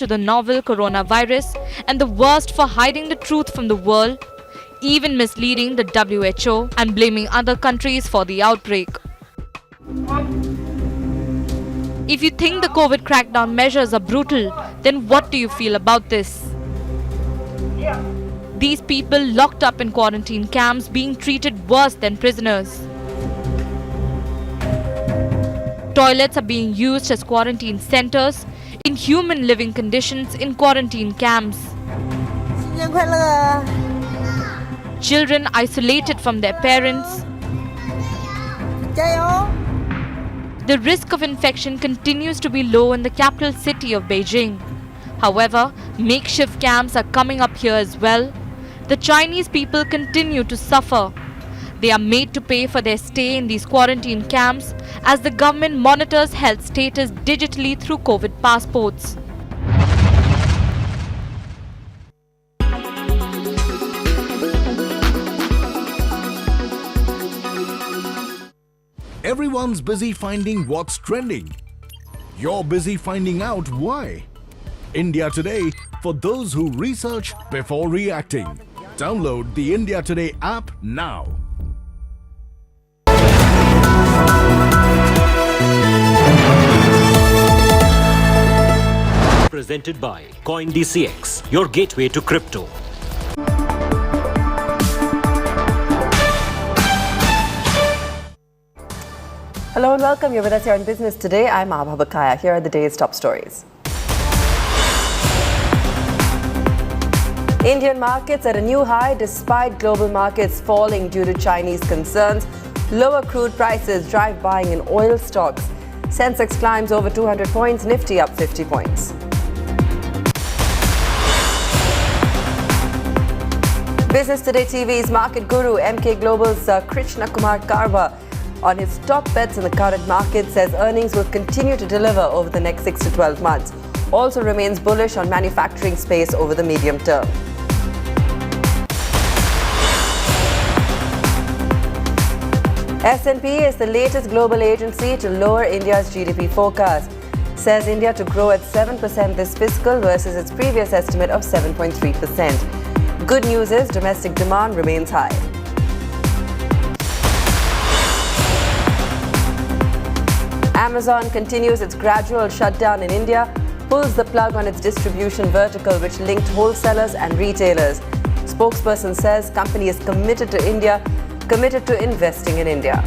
to the novel coronavirus and the worst for hiding the truth from the world, even misleading the WHO and blaming other countries for the outbreak. If you think the COVID crackdown measures are brutal, then what do you feel about this? These people locked up in quarantine camps being treated worse than prisoners. Toilets are being used as quarantine centers, inhuman living conditions in quarantine camps. Children isolated from their parents. The risk of infection continues to be low in the capital city of Beijing. However, makeshift camps are coming up here as well. The Chinese people continue to suffer. They are made to pay for their stay in these quarantine camps as the government monitors health status digitally through COVID passports. Everyone's busy finding what's trending. You're busy finding out why. India Today for those who research before reacting. Download the India Today app now. Presented by CoinDCX, your gateway to crypto. Hello and welcome. You're with us here on Business Today. I'm Abha Bakaya. Here are the day's top stories. Indian markets at a new high despite global markets falling due to Chinese concerns. Lower crude prices drive buying in oil stocks. Sensex climbs over 200 points, Nifty up 50 points. Business Today TV's market guru, MK Global's Krishna Kumar Karwa, on his top bets in the current market, says earnings will continue to deliver over the next 6 to 12 months. Also remains bullish on manufacturing space over the medium term. S&P is the latest global agency to lower India's GDP forecast. Says India to grow at 7% this fiscal versus its previous estimate of 7.3%. Good news is domestic demand remains high. Amazon continues its gradual shutdown in India, pulls the plug on its distribution vertical which linked wholesalers and retailers. Spokesperson says company is committed to India, committed to investing in India.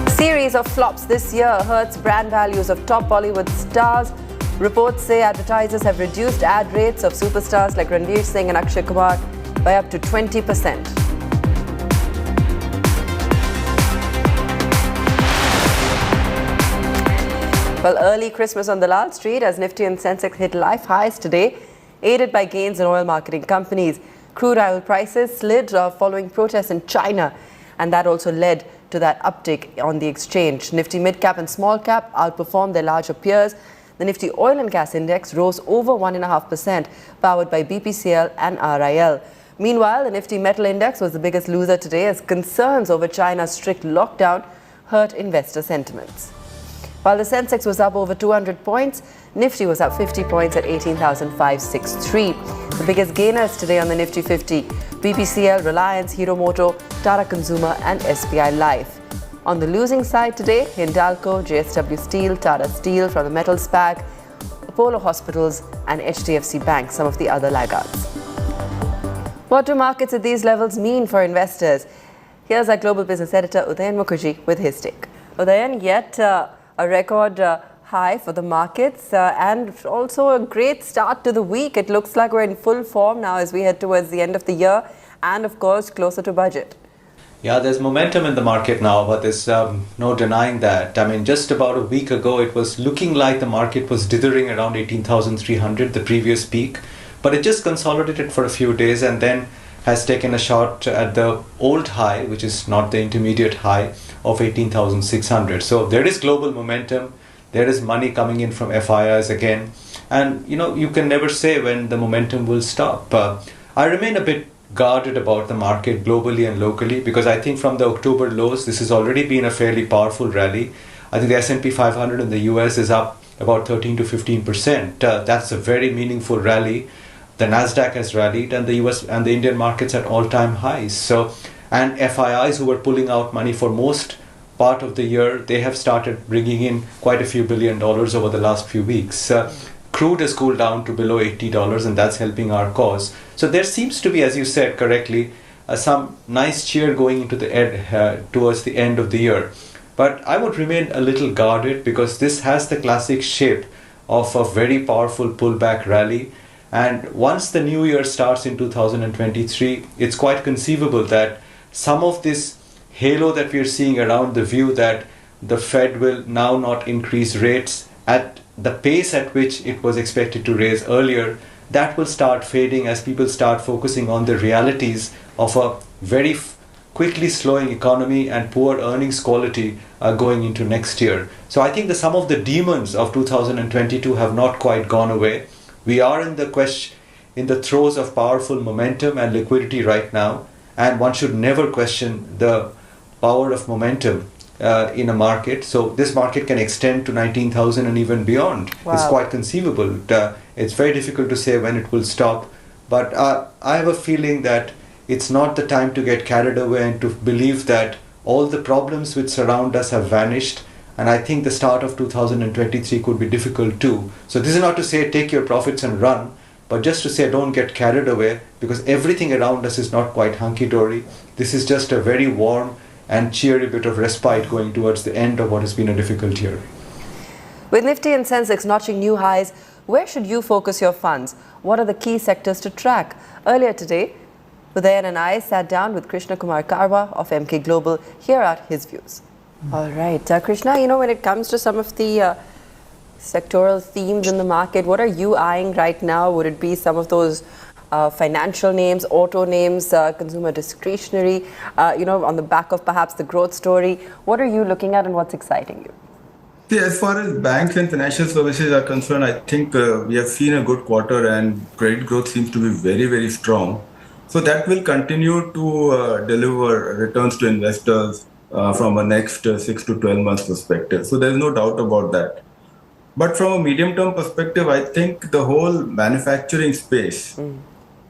Series of flops this year hurts brand values of top Bollywood stars. Reports say advertisers have reduced ad rates of superstars like Ranveer Singh and Akshay Kumar by up to 20%. Well, early Christmas on the Lal Street as Nifty and Sensex hit life highs today, aided by gains in oil marketing companies. Crude oil prices slid following protests in China, and that also led to that uptick on the exchange. Nifty mid-cap and small-cap outperformed their larger peers. The Nifty Oil and Gas Index rose over 1.5%, powered by BPCL and RIL. Meanwhile, the Nifty Metal Index was the biggest loser today as concerns over China's strict lockdown hurt investor sentiments. While the Sensex was up over 200 points, Nifty was up 50 points at 18,563. The biggest gainers today on the Nifty 50, BPCL, Reliance, Hero Moto, Tata Consumer and SBI Life. On the losing side today, Hindalco, JSW Steel, Tata Steel from the metals pack, Apollo Hospitals and HDFC Bank, some of the other laggards. What do markets at these levels mean for investors? Here's our global business editor, Udayan Mukherjee, with his take. Udayan, yet a record high for the markets and also a great start to the week. It looks like we're in full form now as we head towards the end of the year and, of course, closer to budget. Yeah, there's momentum in the market now, but there's no denying that. I mean, just about a week ago, it was looking like the market was dithering around 18,300, the previous peak, but it just consolidated for a few days and then has taken a shot at the old high, which is not the intermediate high of 18,600. So there is global momentum. There is money coming in from FIIs again. And, you can never say when the momentum will stop. I remain a bit guarded about the market globally and locally because I think from the October lows, this has already been a fairly powerful rally. I think the S&P 500 in the US is up about 13 to 15%. That's a very meaningful rally. The Nasdaq has rallied, and the US and the Indian markets at all-time highs. So, and FIIs who were pulling out money for most part of the year, they have started bringing in quite a few $billion over the last few weeks. Crude has cooled down to below $80, and that's helping our cause. So there seems to be, as you said correctly, some nice cheer going into the towards the end of the year. But I would remain a little guarded, because this has the classic shape of a very powerful pullback rally. And once the new year starts in 2023, it's quite conceivable that some of this halo that we are seeing around the view that the Fed will now not increase rates at the pace at which it was expected to raise earlier, that will start fading as people start focusing on the realities of a very quickly slowing economy and poor earnings quality going into next year. So I think that some of the demons of 2022 have not quite gone away. We are in the throes of powerful momentum and liquidity right now, and one should never question the power of momentum in a market. So this market can extend to 19,000 and even beyond. Wow. It's quite conceivable. It's very difficult to say when it will stop, but I have a feeling that it's not the time to get carried away and to believe that all the problems which surround us have vanished. And I think the start of 2023 could be difficult too. So this is not to say take your profits and run, but just to say don't get carried away, because everything around us is not quite hunky-dory. This is just a very warm and cheery bit of respite going towards the end of what has been a difficult year. With Nifty and Sensex notching new highs, where should you focus your funds? What are the key sectors to track? Earlier today, Udayan and I sat down with Krishna Kumar Karwa of MK Global. Here are his views. All right. Krishna, when it comes to some of the sectoral themes in the market, what are you eyeing right now? Would it be some of those financial names, auto names, consumer discretionary, on the back of perhaps the growth story? What are you looking at and what's exciting you? See, as far as banks and financial services are concerned, I think we have seen a good quarter and credit growth seems to be very, very strong. So that will continue to deliver returns to investors from a next 6 to 12 months perspective. So there's no doubt about that. But from a medium-term perspective, I think the whole manufacturing space,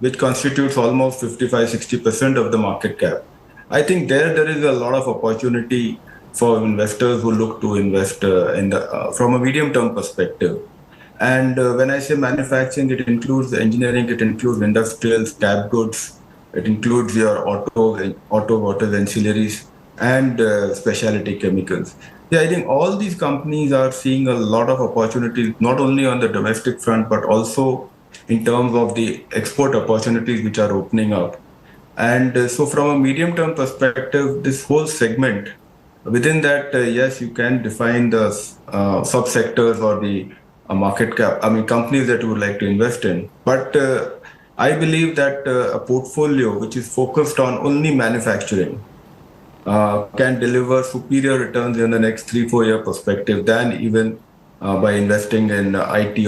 which constitutes almost 55-60% of the market cap, I think there is a lot of opportunity for investors who look to invest from a medium-term perspective. And when I say manufacturing, it includes engineering, it includes industrials, cap goods, it includes your auto ancillaries, and specialty chemicals. Yeah, I think all these companies are seeing a lot of opportunities, not only on the domestic front, but also in terms of the export opportunities which are opening up. And so from a medium-term perspective, this whole segment, within that, yes, you can define the subsectors or the market cap, companies that you would like to invest in. But I believe that a portfolio which is focused on only manufacturing can deliver superior returns in the next 3-4 year perspective than even by investing in IT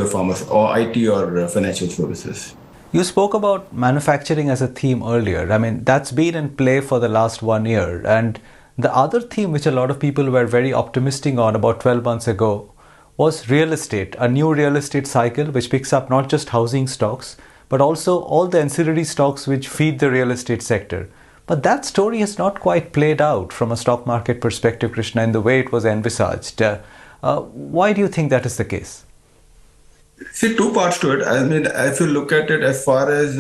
or IT or financial services. You spoke about manufacturing as a theme earlier. That's been in play for the last 1 year. And the other theme which a lot of people were very optimistic on about 12 months ago was real estate, a new real estate cycle which picks up not just housing stocks, but also all the ancillary stocks which feed the real estate sector. But that story has not quite played out from a stock market perspective, Krishna, in the way it was envisaged. Why do you think that is the case? See, two parts to it. If you look at it as far as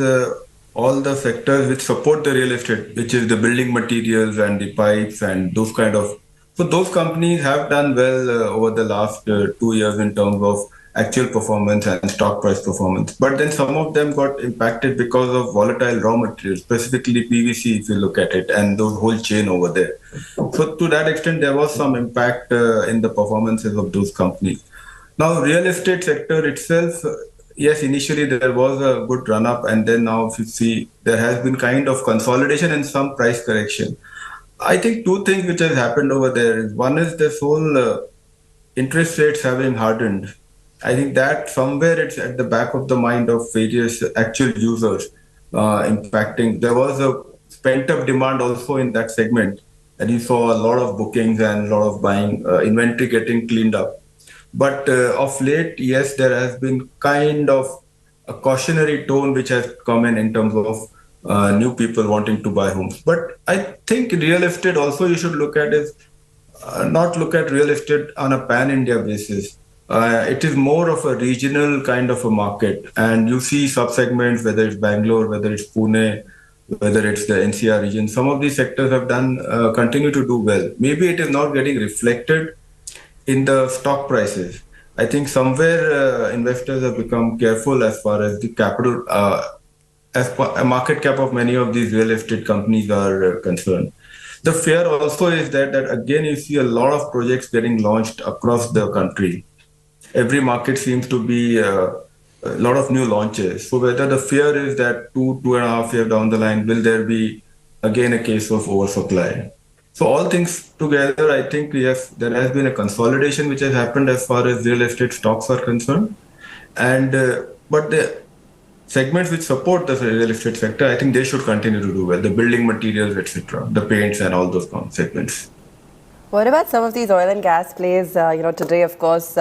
all the sectors which support the real estate, which is the building materials and the pipes and those kind of, so those companies have done well over the last 2 years in terms of actual performance and stock price performance. But then some of them got impacted because of volatile raw materials, specifically PVC, if you look at it, and the whole chain over there. So to that extent, there was some impact in the performances of those companies. Now, real estate sector itself, yes, initially there was a good run up, and then now if you see, there has been kind of consolidation and some price correction. I think two things which has happened over there is, one is this whole interest rates having hardened. I think that somewhere it's at the back of the mind of various actual users impacting. There was a pent-up demand also in that segment, and you saw a lot of bookings and a lot of buying, inventory getting cleaned up. But of late, yes, there has been kind of a cautionary tone which has come in terms of new people wanting to buy homes. But I think real estate also you should look at is not look at real estate on a pan India basis. It is more of a regional kind of a market, and you see sub-segments, whether it's Bangalore, whether it's Pune, whether it's the NCR region. Some of these sectors have done continue to do well. Maybe it is not getting reflected in the stock prices. I think somewhere investors have become careful as far as the capital, a market cap of many of these real estate companies are concerned. The fear also is that again you see a lot of projects getting launched across the country. Every market seems to be a lot of new launches. So whether the fear is that 2.5 years down the line, will there be again a case of oversupply? So all things together, I think yes, there has been a consolidation which has happened as far as real estate stocks are concerned, and but the segments which support the real estate sector, I think they should continue to do well. The building materials, etc., the paints, and all those segments. What about some of these oil and gas plays? Today, of course,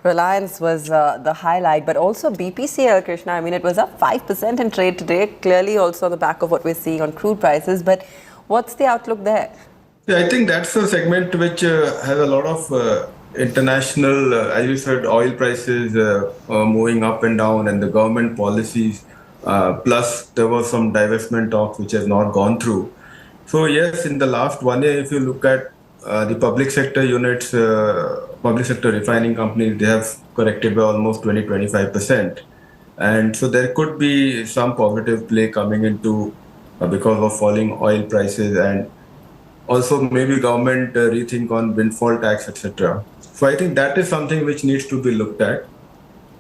Reliance was the highlight, but also BPCL, Krishna. I mean, it was up 5% in trade today, clearly also on the back of what we're seeing on crude prices. But what's the outlook there? Yeah, I think that's a segment which has a lot of international, as you said, oil prices moving up and down, and the government policies. Plus, there was some divestment talks which has not gone through. So yes, in the last 1 year, if you look at the public sector units, public sector refining companies, they have corrected by almost 20-25%. And so there could be some positive play coming into because of falling oil prices, and also maybe government rethink on windfall tax, etc. So I think that is something which needs to be looked at.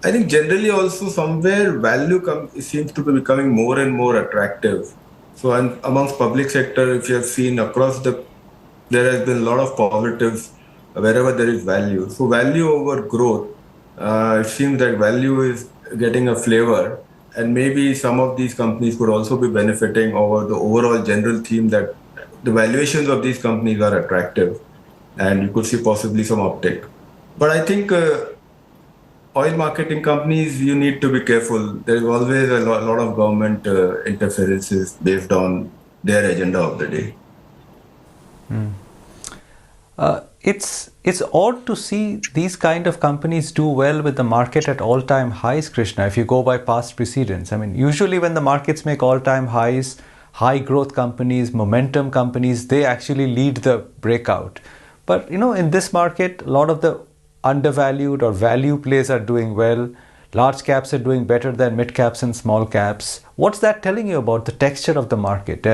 I think generally also somewhere value seems to be becoming more and more attractive. So amongst public sector, if you have seen across there has been a lot of positives wherever there is value. So value over growth, it seems that value is getting a flavor, and maybe some of these companies could also be benefiting over the overall general theme that the valuations of these companies are attractive, and you could see possibly some uptick. But I think oil marketing companies, you need to be careful. There is always a lot of government interferences based on their agenda of the day. It's odd to see these kind of companies do well with the market at all-time highs, Krishna, if you go by past precedents. I mean, usually when the markets make all-time highs, high growth companies, momentum companies, they actually lead the breakout. But in this market, a lot of the undervalued or value plays are doing well. Large caps are doing better than mid caps and small caps. What's that telling you about the texture of the market?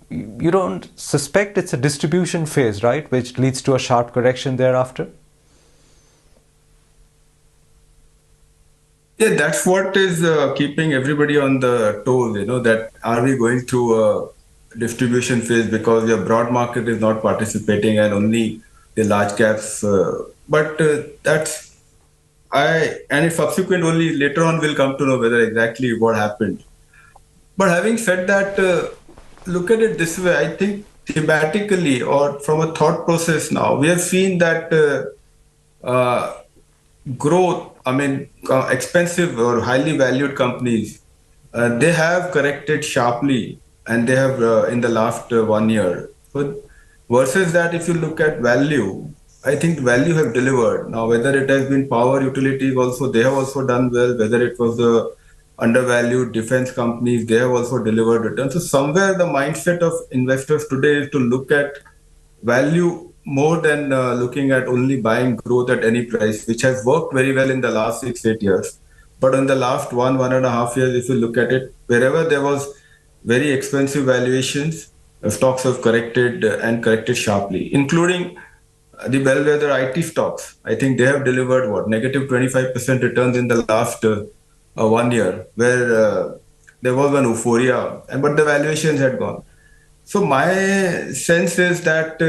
You don't suspect it's a distribution phase, right, which leads to a sharp correction thereafter? Yeah, that's what is keeping everybody on the toes, that are we going through a distribution phase because your broad market is not participating and only the large caps. But and subsequent only later on we'll come to know whether exactly what happened. But having said that, look at it this way, I think thematically or from a thought process now, we have seen that growth, expensive or highly valued companies, they have corrected sharply, and they have in the last 1 year. So versus that, if you look at value, I think value have delivered. Now, whether it has been power utilities also, they have also done well. Whether it was the undervalued defense companies, they have also delivered returns. So somewhere the mindset of investors today is to look at value more than looking at only buying growth at any price, which has worked very well in the last 6-8 years. But in the last 1.5 years, if you look at it, wherever there was very expensive valuations, stocks have corrected and corrected sharply, including the bellwether IT stocks. I think they have delivered negative 25% returns in the last 1 year, where there was an euphoria, but the valuations had gone. So my sense is that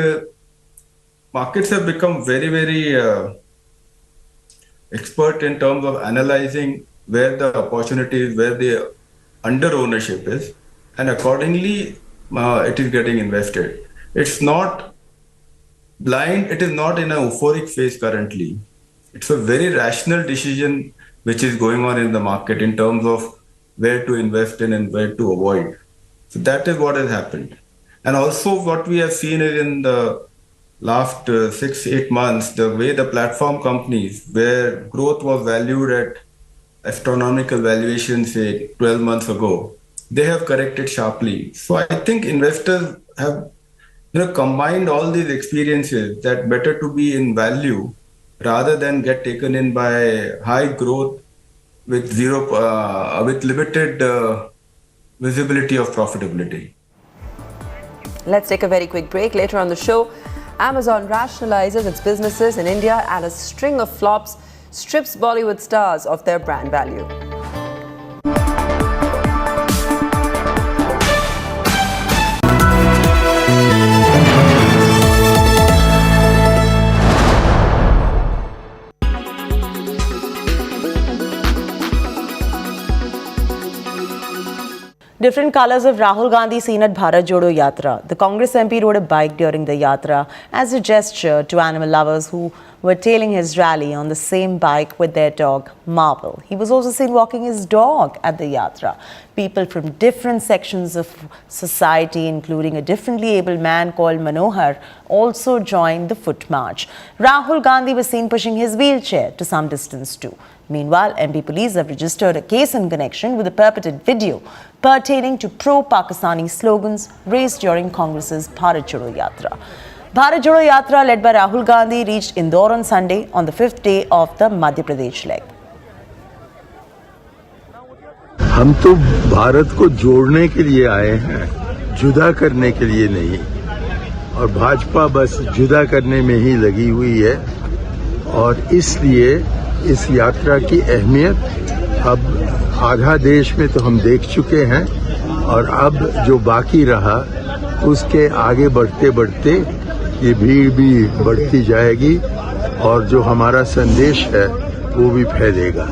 markets have become very, very expert in terms of analyzing where the opportunity is, where the under ownership is, and accordingly it is getting invested. It's not blind, it is not in a euphoric phase currently. It's a very rational decision which is going on in the market in terms of where to invest in and where to avoid. So that is what has happened. And also what we have seen is in the last 6, 8 months, the way the platform companies, where growth was valued at astronomical valuations, say 12 months ago, they have corrected sharply. So I think investors have combined all these experiences that better to be in value rather than get taken in by high growth with with limited visibility of profitability. Let's take a very quick break. Later on the show, Amazon rationalizes its businesses in India and a string of flops strips Bollywood stars of their brand value. Different colors of Rahul Gandhi seen at Bharat Jodo Yatra. The Congress MP rode a bike during the Yatra as a gesture to animal lovers who were tailing his rally on the same bike with their dog, Marble. He was also seen walking his dog at the Yatra. People from different sections of society, including a differently abled man called Manohar, also joined the foot march. Rahul Gandhi was seen pushing his wheelchair to some distance too. Meanwhile, MP police have registered a case in connection with a purported video pertaining to pro-Pakistani slogans raised during Congress's Bharat Jodo Yatra. Bharat Jodo Yatra led by Rahul Gandhi reached Indore on Sunday on the 5th day of the Madhya Pradesh leg. हम तो भारत को जोड़ने के लिए आए हैं, जुदा करने के लिए नहीं। और भाजपा बस जुदा करने में ही लगी हुई है और इसलिए इस यात्रा की अहमियत अब आधा देश में तो हम देख चुके हैं और अब जो बाकी रहा उसके आगे बढ़ते बढ़ते ये भीड़ भी बढ़ती जाएगी और जो हमारा संदेश है वो भी फैलेगा।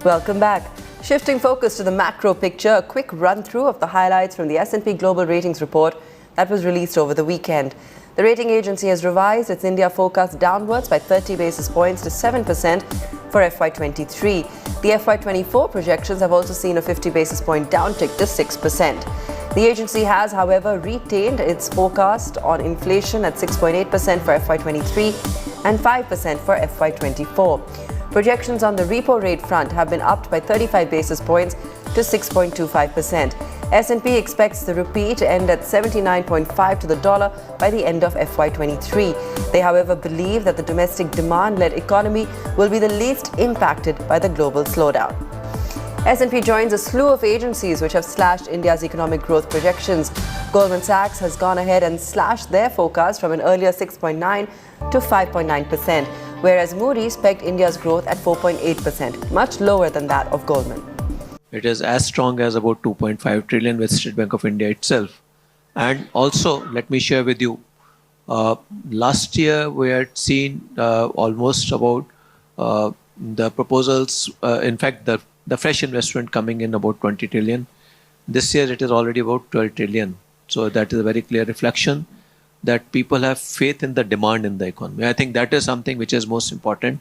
Welcome back. Shifting focus to the macro picture, a quick run-through of the highlights from the S&P Global Ratings report that was released over the weekend. The rating agency has revised its India forecast downwards by 30 basis points to 7% for FY23. The FY24 projections have also seen a 50 basis point downtick to 6%. The agency has, however, retained its forecast on inflation at 6.8% for FY23 and 5% for FY24. Projections on the repo rate front have been upped by 35 basis points to 6.25%. S&P expects the rupee to end at 79.5 to the dollar by the end of FY23. They, however, believe that the domestic demand-led economy will be the least impacted by the global slowdown. S&P joins a slew of agencies which have slashed India's economic growth projections. Goldman Sachs has gone ahead and slashed their forecast from an earlier 6.9 to 5.9%, whereas Moody's pegged India's growth at 4.8%, much lower than that of Goldman. It is as strong as about 2.5 trillion with State Bank of India itself. And also, let me share with you, last year we had seen almost about the proposals, in fact, the fresh investment coming in about 20 trillion. This year it is already about 12 trillion. So that is a very clear reflection that people have faith in the demand in the economy. I think that is something which is most important.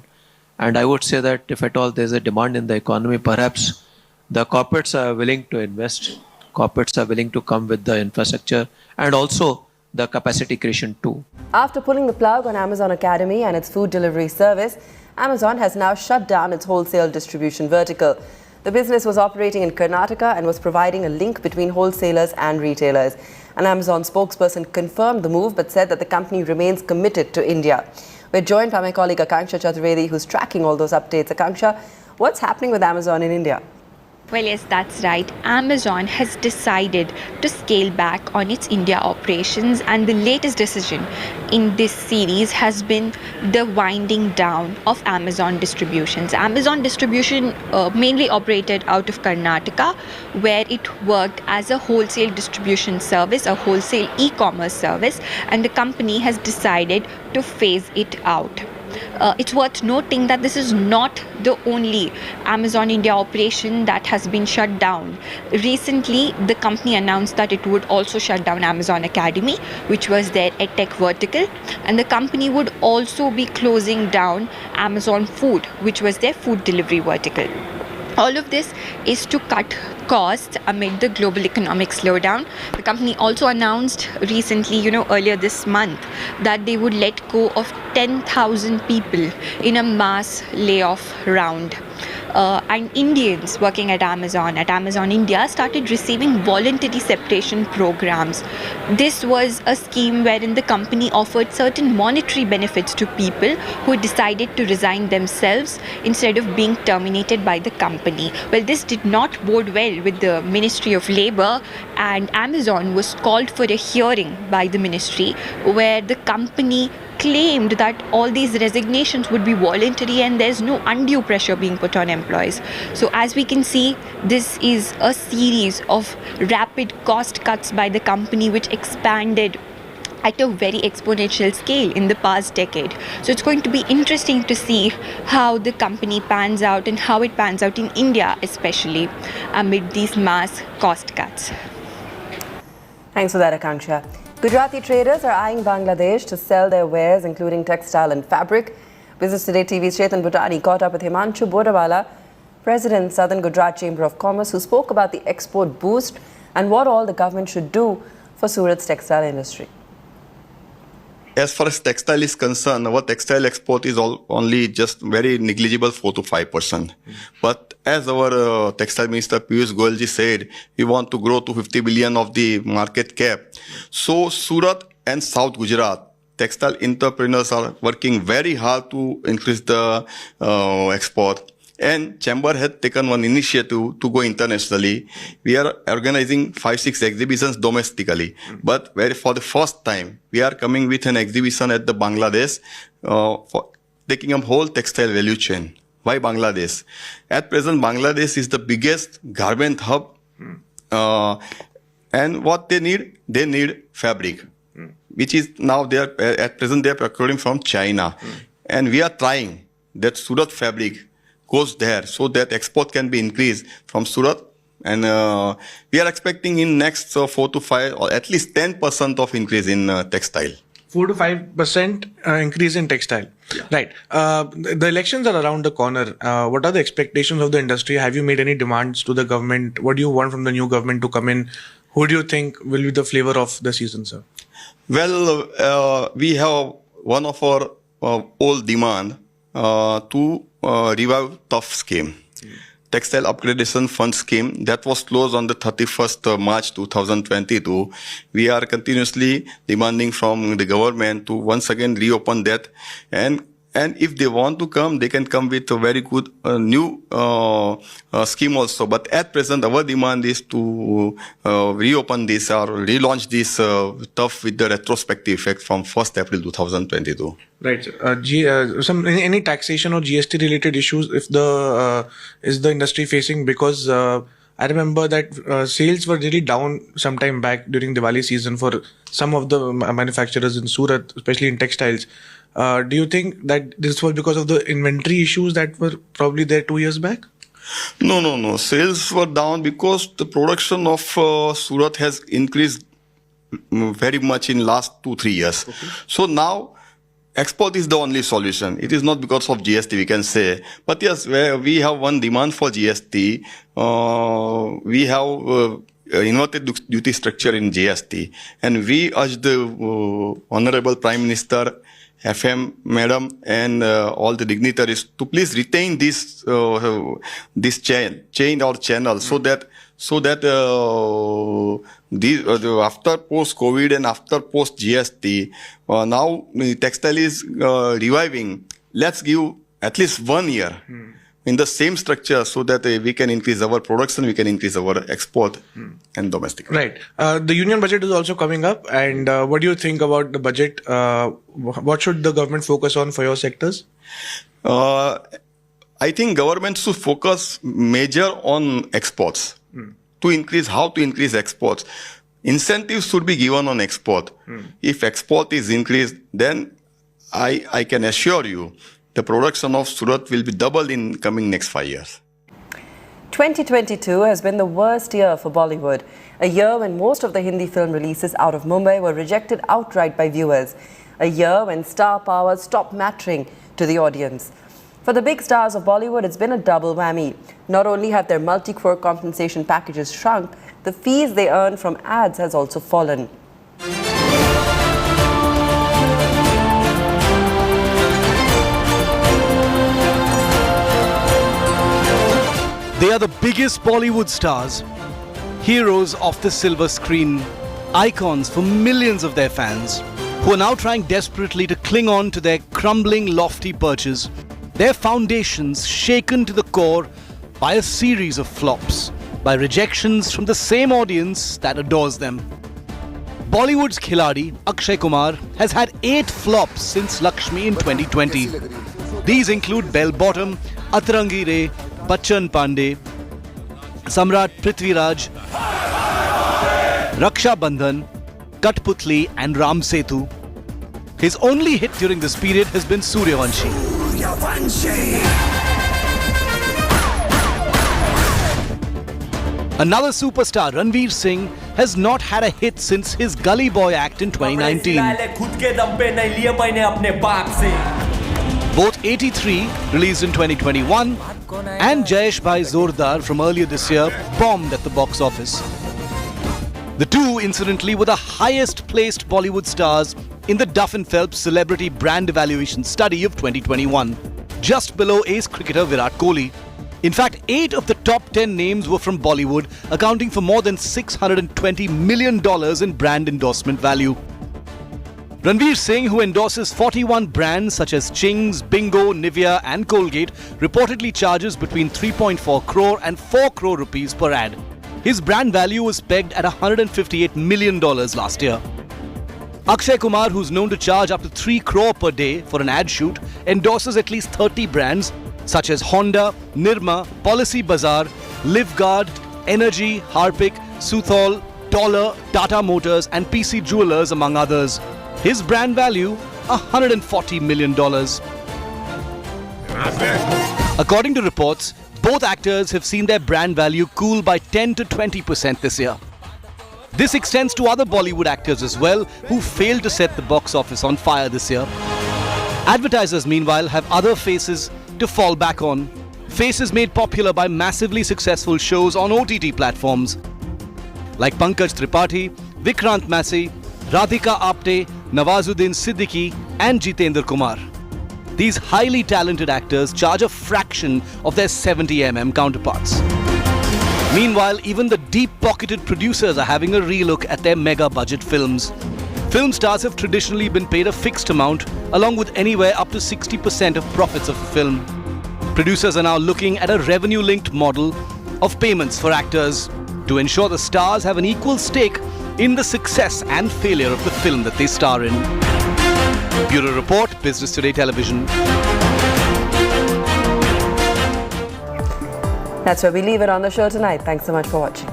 And I would say that if at all there's a demand in the economy, perhaps the corporates are willing to invest, corporates are willing to come with the infrastructure and also the capacity creation too. After pulling the plug on Amazon Academy and its food delivery service, Amazon has now shut down its wholesale distribution vertical. The business was operating in Karnataka and was providing a link between wholesalers and retailers. An Amazon spokesperson confirmed the move but said that the company remains committed to India. We're joined by my colleague Akanksha Chaturvedi, who's tracking all those updates. Akanksha, what's happening with Amazon in India? Well, yes, that's right. Amazon has decided to scale back on its India operations, and the latest decision in this series has been the winding down of Amazon distributions. Amazon distribution mainly operated out of Karnataka, where it worked as a wholesale distribution service, a wholesale e-commerce service, and the company has decided to phase it out. It's worth noting that this is not the only Amazon India operation that has been shut down. Recently, the company announced that it would also shut down Amazon Academy, which was their edtech vertical, and the company would also be closing down Amazon Food, which was their food delivery vertical. All of this is to cut costs amid the global economic slowdown. The company also announced recently, earlier this month, that they would let go of 10,000 people in a mass layoff round. And Indians working at Amazon India, started receiving voluntary separation programs. This was a scheme wherein the company offered certain monetary benefits to people who decided to resign themselves instead of being terminated by the company. Well, this did not bode well with the Ministry of Labour, and Amazon was called for a hearing by the ministry where the company claimed that all these resignations would be voluntary and there's no undue pressure being put on employees. So as we can see, this is a series of rapid cost cuts by the company which expanded at a very exponential scale in the past decade. So it's going to be interesting to see how the company pans out and how it pans out in India, especially amid these mass cost cuts. Thanks for that, Akanksha. Gujarati traders are eyeing Bangladesh to sell their wares, including textile and fabric. Business Today TV's Chetan Bhutani caught up with Himanshu Bodawala, President, Southern Gujarat Chamber of Commerce, who spoke about the export boost and what all the government should do for Surat's textile industry. As far as textile is concerned, our textile export is only just very negligible, 4 to 5%. But as our textile minister Piyush Goyal ji said, we want to grow to 50 billion of the market cap. So Surat and South Gujarat textile entrepreneurs are working very hard to increase the export. And Chamber had taken one initiative to go internationally. We are organizing 5-6 exhibitions domestically. But for the first time, we are coming with an exhibition at the Bangladesh for taking up whole textile value chain. Why Bangladesh? At present, Bangladesh is the biggest garment hub. And what they need fabric, which is now at present they are procuring from China. And we are trying that Surat fabric goes there so that export can be increased from Surat. And we are expecting in next 4 to 5 or at least 10% of increase in textile. 4 to 5% increase in textile. Yeah. Right. The elections are around the corner. What are the expectations of the industry? Have you made any demands to the government? What do you want from the new government to come in? Who do you think will be the flavor of the season, sir? Well, we have one of our old demand to revive tough scheme. Textile Upgradation Fund scheme that was closed on the 31st March 2022. We are continuously demanding from the government to once again reopen that, and if they want to come, they can come with a very good new scheme also. But at present, our demand is to reopen this or relaunch this tough with the retrospective effect from 1st April 2022. Right. Any taxation or GST related issues if is the industry facing? Because I remember that sales were really down some time back during Diwali season for some of the manufacturers in Surat, especially in textiles. Do you think that this was because of the inventory issues that were probably there 2 years back? No. Sales were down because the production of Surat has increased very much in last 2-3 years. Okay. So now export is the only solution. It is not because of GST, we can say. But yes, we have one demand for GST. We have inverted duty structure in GST. And we urge the Honorable Prime Minister, FM Madam, and all the dignitaries to please retain this chain or channel so that after post-COVID and after post-GST, now textile is reviving. Let's give at least 1 year in the same structure so that we can increase our production, we can increase our export and domestic. Right. The union budget is also coming up. And what do you think about the budget? What should the government focus on for your sectors? I think government should focus major on exports. To increase exports. Incentives should be given on export. If export is increased, then I can assure you the production of Surat will be doubled in coming next 5 years. 2022 has been the worst year for Bollywood. A year when most of the Hindi film releases out of Mumbai were rejected outright by viewers. A year when star power stopped mattering to the audience. For the big stars of Bollywood, it's been a double whammy. Not only have their multi-crore compensation packages shrunk, the fees they earn from ads has also fallen. They are the biggest Bollywood stars, heroes of the silver screen, icons for millions of their fans, who are now trying desperately to cling on to their crumbling lofty perches. Their foundations shaken to the core by a series of flops, by rejections from the same audience that adores them. Bollywood's Khiladi, Akshay Kumar, has had 8 flops since Lakshmi in 2020. These include Bell Bottom, Atrangi Re, Bachchan Pandey, Samrat Prithviraj, Raksha Bandhan, Katputli and Ram Setu. His only hit during this period has been Suryavanshi. Another superstar, Ranveer Singh, has not had a hit since his Gully Boy act in 2019. Both 83, released in 2021, and Jayesh Bhai Zordar from earlier this year bombed at the box office. The two, incidentally, were the highest placed Bollywood stars in the Duff & Phelps Celebrity Brand Evaluation Study of 2021, just below ace cricketer Virat Kohli. In fact, 8 of the top 10 names were from Bollywood, accounting for more than $620 million in brand endorsement value. Ranveer Singh, who endorses 41 brands such as Ching's, Bingo, Nivea and Colgate, reportedly charges between 3.4 crore and 4 crore rupees per ad. His brand value was pegged at $158 million last year. Akshay Kumar, who's known to charge up to 3 crore per day for an ad shoot, endorses at least 30 brands such as Honda, Nirma, Policy Bazaar, Livguard, Energy, Harpic, Suthol, Dollar, Tata Motors and PC Jewelers, among others. His brand value, $140 million. According to reports, both actors have seen their brand value cool by 10 to 20% this year. This extends to other Bollywood actors as well, who failed to set the box office on fire this year. Advertisers, meanwhile, have other faces to fall back on. Faces made popular by massively successful shows on OTT platforms, like Pankaj Tripathi, Vikrant Massey, Radhika Apte, Nawazuddin Siddiqui and Jitendra Kumar. These highly talented actors charge a fraction of their 70mm counterparts. Meanwhile, even the deep-pocketed producers are having a relook at their mega-budget films. Film stars have traditionally been paid a fixed amount, along with anywhere up to 60% of profits of a film. Producers are now looking at a revenue-linked model of payments for actors to ensure the stars have an equal stake in the success and failure of the film that they star in. Bureau Report, Business Today Television. That's where we leave it on the show tonight. Thanks so much for watching.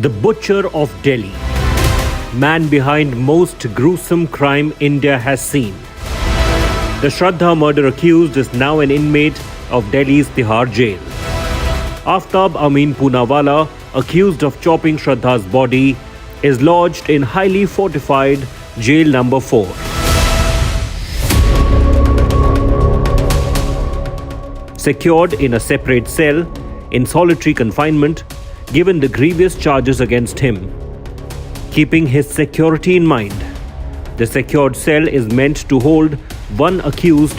The Butcher of Delhi. Man behind most gruesome crime India has seen. The Shraddha murder accused is now an inmate of Delhi's Tihar jail. Aftab Amin Poonawala, accused of chopping Shraddha's body, is lodged in highly fortified jail number 4. Secured in a separate cell, in solitary confinement, given the grievous charges against him. Keeping his security in mind, the secured cell is meant to hold one accused